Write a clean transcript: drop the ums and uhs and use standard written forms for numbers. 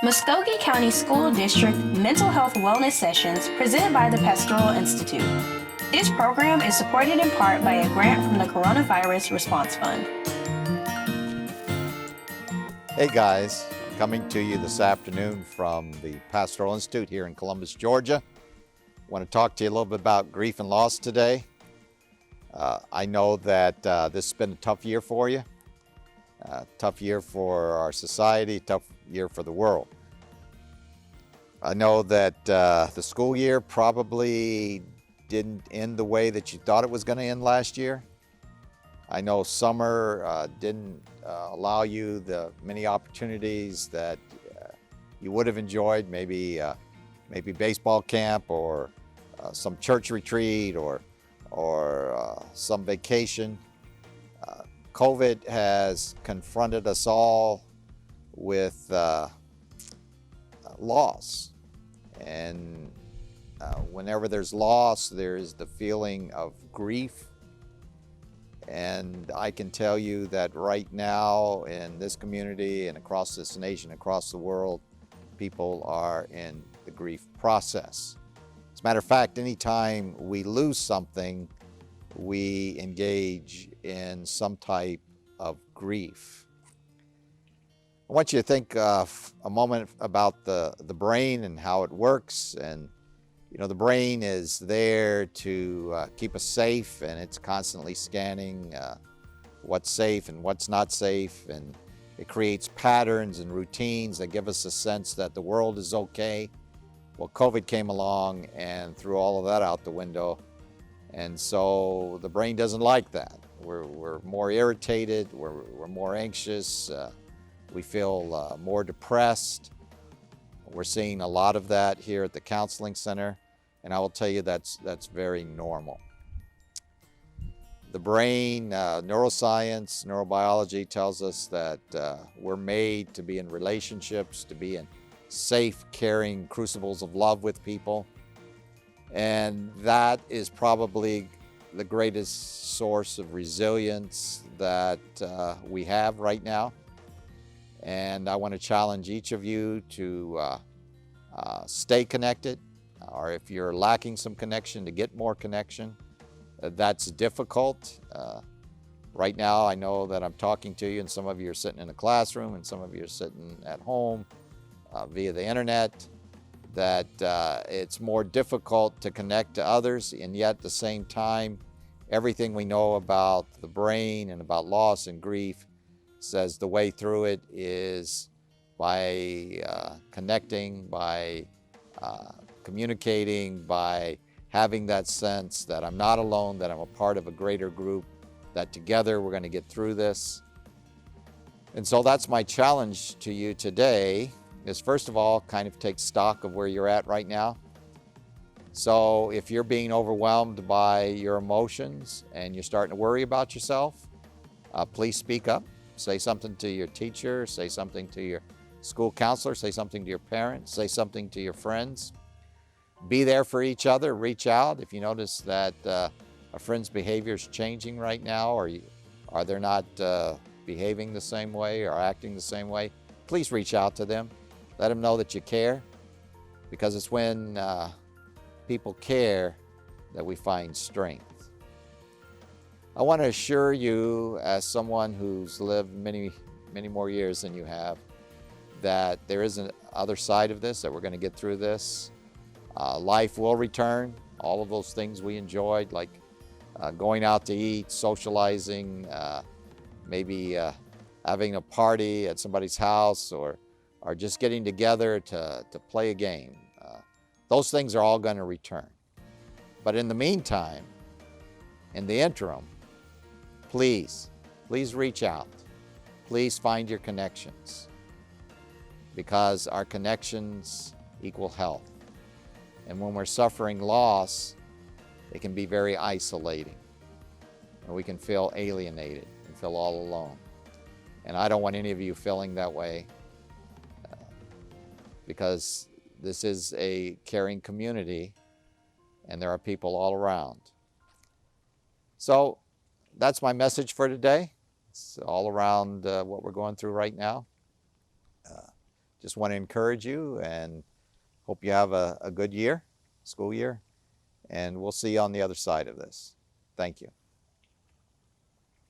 Muskogee County School District Mental Health Wellness Sessions presented by the Pastoral Institute. This program is supported in part by a grant from the Coronavirus Response Fund. Hey guys, I'm coming to you this afternoon from the Pastoral Institute here in Columbus, Georgia. I want to talk to you a little bit about grief and loss today. I know that this has been a tough year for you, tough year for our society, tough year for the world. I know that the school year probably didn't end the way that you thought it was going to end last year. I know summer didn't allow you the many opportunities that you would have enjoyed, maybe baseball camp or some church retreat or some vacation. COVID has confronted us all with loss, and whenever there's loss, there's the feeling of grief. And I can tell you that right now in this community and across this nation, across the world, people are in the grief process. As a matter of fact, anytime we lose something, we engage in some type of grief. I want you to think a moment about the brain and how it works. And you know, the brain is there to keep us safe, and it's constantly scanning what's safe and what's not safe, and it creates patterns and routines that give us a sense that the world is okay. Well, COVID came along and threw all of that out the window, and so the brain doesn't like that. We're more irritated, we're more anxious, we feel more depressed. We're seeing a lot of that here at the counseling center, and I will tell you that's very normal. The brain, neuroscience, neurobiology tells us that we're made to be in relationships, to be in safe, caring crucibles of love with people, and that is probably the greatest source of resilience that we have right now. And I want to challenge each of you to stay connected, or if you're lacking some connection, to get more connection. That's difficult. Right now, I know that I'm talking to you, and some of you are sitting in a classroom, and some of you are sitting at home via the internet, that it's more difficult to connect to others, and yet at the same time, everything we know about the brain and about loss and grief says the way through it is by connecting, by communicating, by having that sense that I'm not alone, that I'm a part of a greater group, that together we're going to get through this. And so that's my challenge to you today, is first of all, kind of take stock of where you're at right now. So if you're being overwhelmed by your emotions and you're starting to worry about yourself, please speak up. Say something to your teacher, say something to your school counselor, say something to your parents, say something to your friends. Be there for each other, reach out. If you notice that a friend's behavior is changing right now, or they're not behaving the same way or acting the same way, please reach out to them. Let them know that you care, because it's when people care that we find strength. I want to assure you, as someone who's lived many, many more years than you have, that there is an other side of this, that we're going to get through this. Life will return. All of those things we enjoyed, like going out to eat, socializing, maybe having a party at somebody's house, or just getting together to play a game. Those things are all going to return. But in the meantime, in the interim, please reach out. Please find your connections, because our connections equal health. And when we're suffering loss, it can be very isolating, and we can feel alienated and feel all alone. And I don't want any of you feeling that way, because this is a caring community, and there are people all around. So that's my message for today. It's all around what we're going through right now. just want to encourage you and hope you have a good year, school year, and we'll see you on the other side of this. Thank you.